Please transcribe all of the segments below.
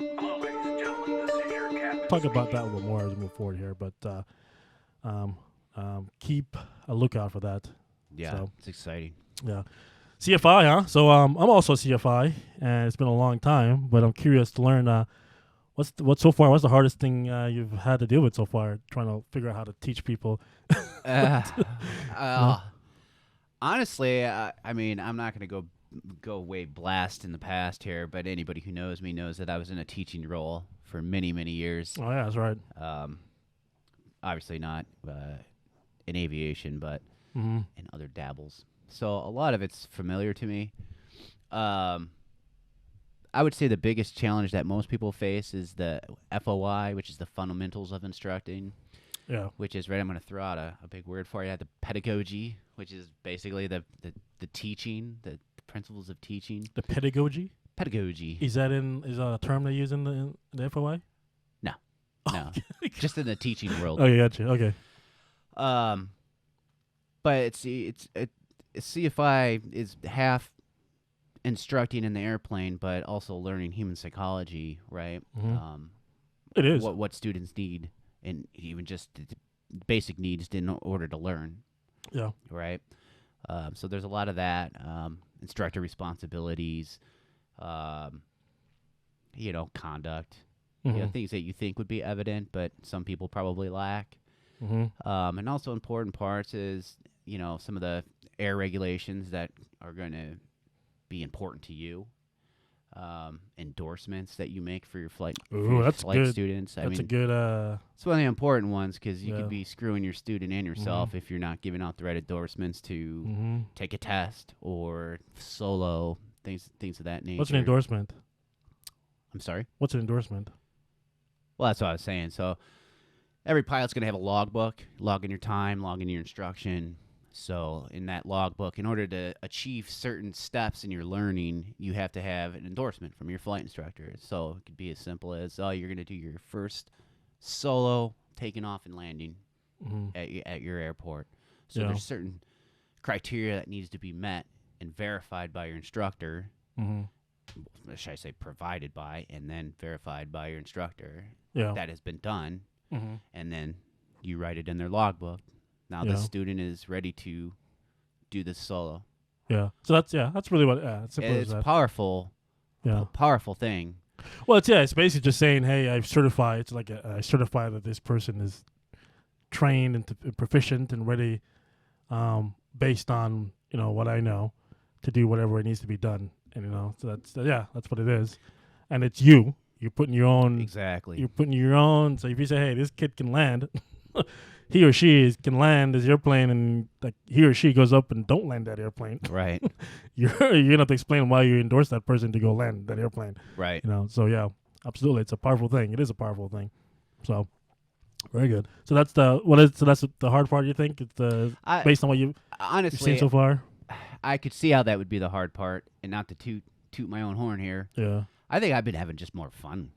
Hello, ladies and gentlemen. This is your captain. Talk about Speaking. that a little more as we move forward here, but um, keep a lookout for that. Yeah, So it's exciting. yeah, CFI, huh? So I'm also CFI, and it's been a long time, but I'm curious to learn what's so far. What's the hardest thing you've had to deal with so far? Trying to figure out how to teach people. Uh, No? Honestly, I mean, I'm not going to go way blast in the past here, but anybody who knows me knows that I was in a teaching role for many, many years. Oh yeah, that's right. Obviously not in aviation, but Mm-hmm. in other dabbles. So a lot of it's familiar to me. I would say the biggest challenge that most people face is the FOI, which is the fundamentals of instructing. Yeah. Which is, right, I'm going to throw out a big word for you, the pedagogy, which is basically the teaching, the principles of teaching. The pedagogy Pedagogy. is that a term they use in the FOI? No. No. Just in the teaching world. Oh, yeah, gotcha. Okay. But CFI is half instructing in the airplane, but also learning human psychology, right? Mhm. It is. What students need, and even just the basic needs in order to learn. Yeah. Right. So there's a lot of that. Instructor responsibilities, conduct, Mhm. things that you think would be evident, but some people probably lack. Mhm. And also important parts is, some of the air regulations that are going to be important to you. Endorsements that you make for your flight, Ooh, that's flight good. students. That's a good. It's one of the important ones because you Yeah. could be screwing your student and yourself if you're not giving out the right endorsements to Mhm. take a test or solo things of that nature. What's an endorsement? I'm sorry. What's an endorsement? Well, that's what I was saying. So every pilot's going to have a logbook, logging your time, logging your instruction. So in that logbook, in order to achieve certain steps in your learning, you have to have an endorsement from your flight instructor. So it could be as simple as, you're going to do your first solo taking off and landing Mhm. at your airport. So Yeah. there's certain criteria that needs to be met and verified by your instructor. Mhm. Should I say provided by, and then verified by your instructor. Yeah. That has been done, Mhm. and then you write it in their logbook. Now Yeah. the student is ready to do this solo. Yeah. So that's really what. Yeah. It's simple as It's that. powerful, Yeah. powerful thing. Well, it's basically just saying, hey, I've certified. It's like I certify that this person is trained and proficient and ready, based on what I know, to do whatever it needs to be done. And so that's what it is. And it's you. You're putting your own. Exactly. You're putting your own. So if you say, hey, this kid can land, he or she can land this airplane, and like he or she goes up and don't land that airplane, Right. you're gonna have to explain why you endorse that person to go land that airplane. Right. So yeah, absolutely, it's a powerful thing. It is a powerful thing. So very good. So that's the hard part. You think it's based on what you've Honestly, seen so far? I could see how that would be the hard part, and not to toot my own horn here. Yeah, I think I've been having just more fun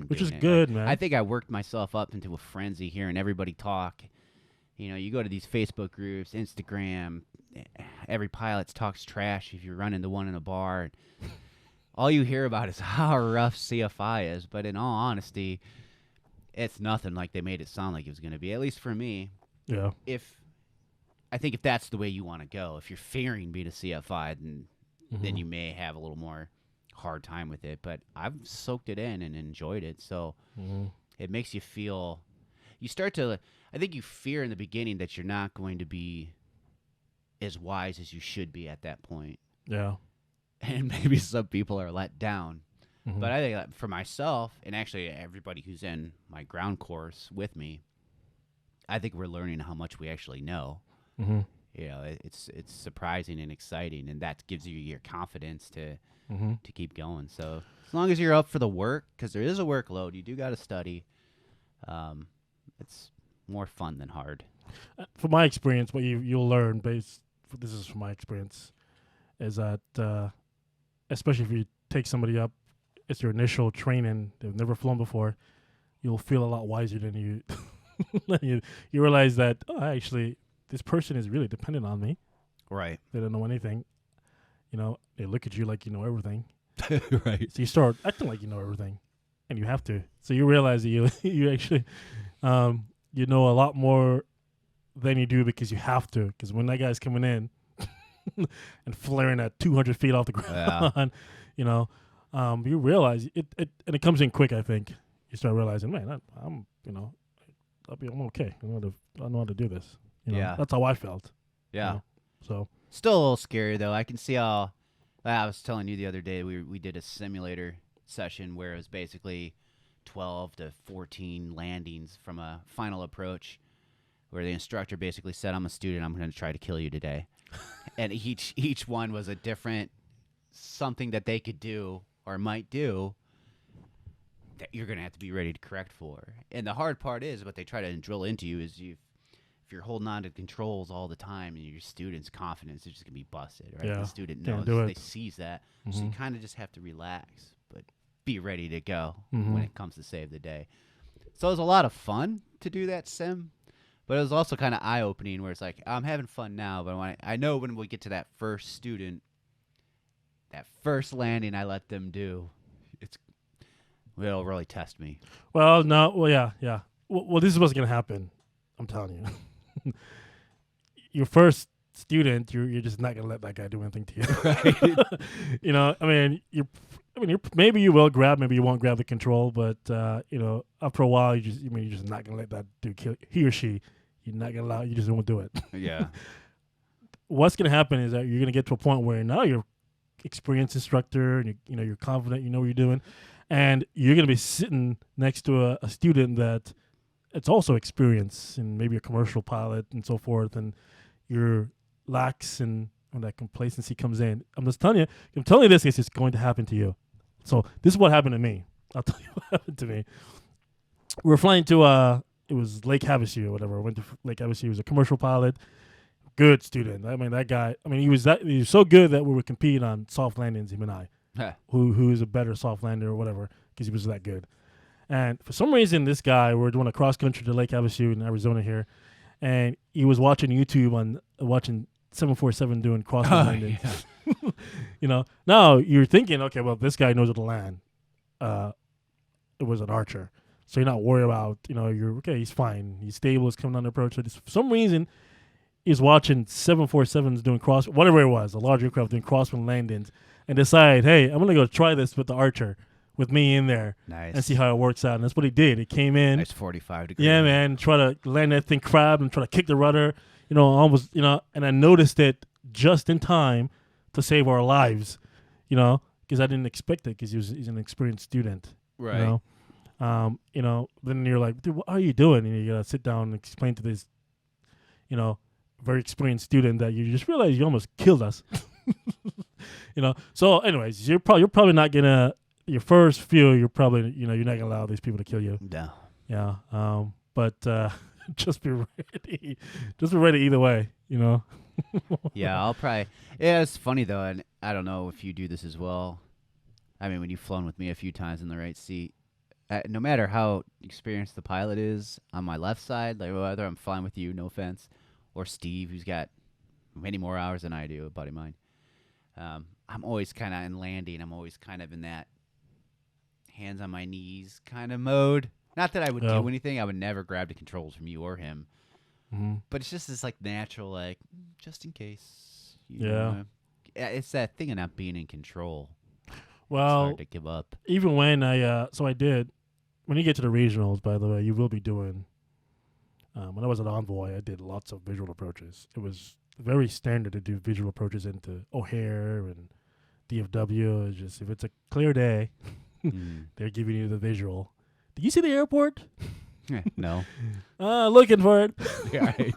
which doing is it. good, man. I think I worked myself up into a frenzy hearing everybody talk. You go to these Facebook groups, Instagram, every pilot talks trash if you run into one in a bar. All you hear about is how rough CFI is, but in all honesty, it's nothing like they made it sound like it was going to be, at least for me. Yeah, I think if that's the way you want to go, if you're fearing being a CFI, then you may have a little more hard time with it. But I've soaked it in and enjoyed it, so it makes you feel. You start to. I think you fear in the beginning that you're not going to be as wise as you should be at that point, yeah. and maybe some people are let down. Mhm. But I think that for myself, and actually everybody who's in my ground course with me, I think we're learning how much we actually know. Mhm. It's surprising and exciting, and that gives you your confidence to keep going. So as long as you're up for the work, because there is a workload, you do got to study. It's more fun than hard. From my experience, what you'll learn this is from my experience, is that especially if you take somebody up, it's your initial training. They've never flown before. You'll feel a lot wiser than you. You realize that actually this person is really dependent on me. Right. They don't know anything. They look at you like you know everything. Right. So you start acting like you know everything. and you have to. So you realize that you you actually you know a lot more than you do because you have to. Because when that guy's coming in and flaring at 200 feet off the ground, you know, you realize it and it comes in quick. I think you start realizing, man, I'm you know, I'm okay. I know how to do this. You know? Yeah. That's how I felt. Yeah. You know? So Still a little scary though. I can see how. I was telling you the other day we did a simulator session where it was basically 12 to 14 landings from a final approach, where the instructor basically said, "I'm a student. I'm going to try to kill you today," and each one was a different something that they could do or might do that you're going to have to be ready to correct for. And the hard part is what they try to drill into you is if you're holding on to controls all the time and your student's confidence is just going to be busted, right? Yeah, The student can't knows, do they it. sees that. So you kind of just have to relax, but be ready to go Mm-hmm. when it comes to save the day. So it was a lot of fun to do that sim, but it was also kind of eye-opening where it's like, I'm having fun now, but I know when we get to that first student, that first landing I let them do, it'll really test me. Well, no, well, yeah. Well, this is what's gonna happen. I'm telling you. Your first student, you're just not gonna let that guy do anything to you. Right. You know, I mean, you're maybe you will grab, maybe you won't grab the control, but you know, after a while, you're just not gonna let that dude kill he or she. You're not gonna allow. You just won't do it. Yeah. What's gonna happen is that you're gonna get to a point where now you're experienced instructor, and you're confident, you know what you're doing, and you're gonna be sitting next to a student that it's also experienced and maybe a commercial pilot and so forth, and you're lax and when that complacency comes in. I'm telling you this is just going to happen to you. So this is what happened to me. I'll tell you what happened to me. We were flying to it was Lake Havasu or whatever. I went to Lake Havasu. He was a commercial pilot, good student. I mean, that guy. I mean, he was so good that we would compete on soft landings. Him and I, who is a better soft lander or whatever, because he was that good. And for some reason, this guy, we're doing a cross country to Lake Havasu in Arizona here, and he was watching YouTube watching 747 doing cross landings. Yeah. You know, now you're thinking, okay, well, this guy knows how to land. It was an Archer, so you're not worried about, you're okay. He's fine. He's stable. He's coming on the approach. So for some reason, he's watching 747s doing whatever it was, a large aircraft doing crosswind landings, and decide, hey, I'm gonna go try this with the Archer, with me in there, Nice. and see how it works out. And that's what he did. He came in, Nice 45 degrees. yeah, man, try to land that thing crab and try to kick the rudder, almost, and I noticed it just in time to save our lives, because I didn't expect it, because he's an experienced student, Right. Then you're like, dude, what are you doing? And you gotta sit down and explain to this, very experienced student that you just realize you almost killed us. So anyways, you're probably not gonna, your first few, you're probably, you're not gonna allow these people to kill you. No. Yeah. But just be ready. Just be ready either way, Yeah, I'll probably. Yeah, it's funny though, and I don't know if you do this as well. I mean, when you've flown with me a few times in the right seat, no matter how experienced the pilot is on my left side, like whether I'm flying with you, no offense, or Steve, who's got many more hours than I do, a buddy of mine, I'm always kind of in landing. I'm always kind of in that hands on my knees kind of mode. Not that I would do anything. I would never grab the controls from you or him. Mm-hmm. But it's just this like natural, like, just in case. It's that thing of not being in control. Well, it's hard to give up. even when when you get to the regionals, by the way, you will be doing, when I was at Envoy, I did lots of visual approaches. It was very standard to do visual approaches into O'Hare and DFW. It's just, if it's a clear day, they're giving you the visual. Did you see the airport? No. Looking for it. Right.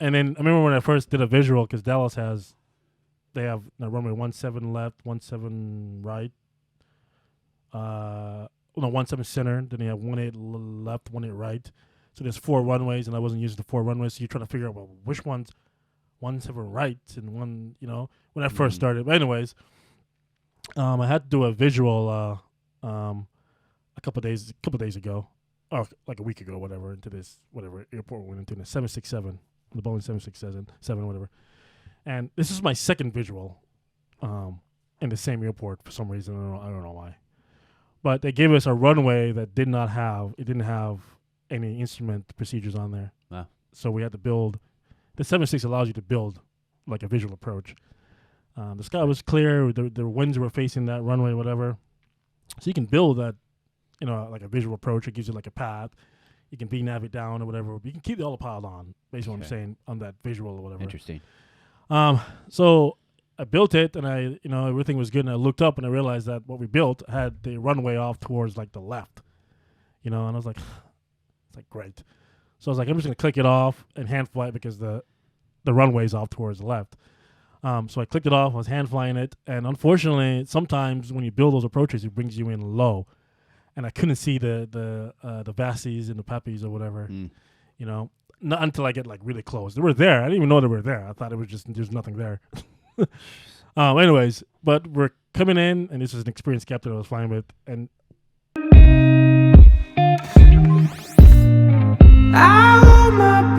And then I remember when I first did a visual, because Dallas they have runway 17 left, 17 right. 17 center. Then they have 18 left, 18 right. So there's 4 runways, and I wasn't using the 4 runways. So you're trying to figure out, well, which one's 17 right and one, when I first started. But anyways, I had to do a visual a couple days ago, or like a week ago, whatever, into this airport we went into, the 767, the Boeing 767, whatever. And this is my second visual. in the same airport for some reason. I don't know why. But they gave us a runway that didn't have any instrument procedures on there. Wow. So we had to build. The 7.6 allows you to build like a visual approach. The sky was clear. The winds were facing that runway, whatever. So you can build that, like a visual approach. It gives you like a path. You can navigate down or whatever. You can keep the autopilot on, based on what I'm saying, on that visual or whatever. Interesting. So I built it, and everything was good. And I looked up, and I realized that what we built had the runway off towards like the left. And I was like, it's like great. So I was like, I'm just gonna click it off and hand fly it because the runway's off towards the left. So I clicked it off. I was hand flying it, and unfortunately, sometimes when you build those approaches, it brings you in low, and I couldn't see the Vassies and the Peppies or whatever. Not until I get like really close. They were there. I didn't even know they were there. I thought it was just there's nothing there. Anyways, but we're coming in, and this is an experienced captain I was flying with, and I want my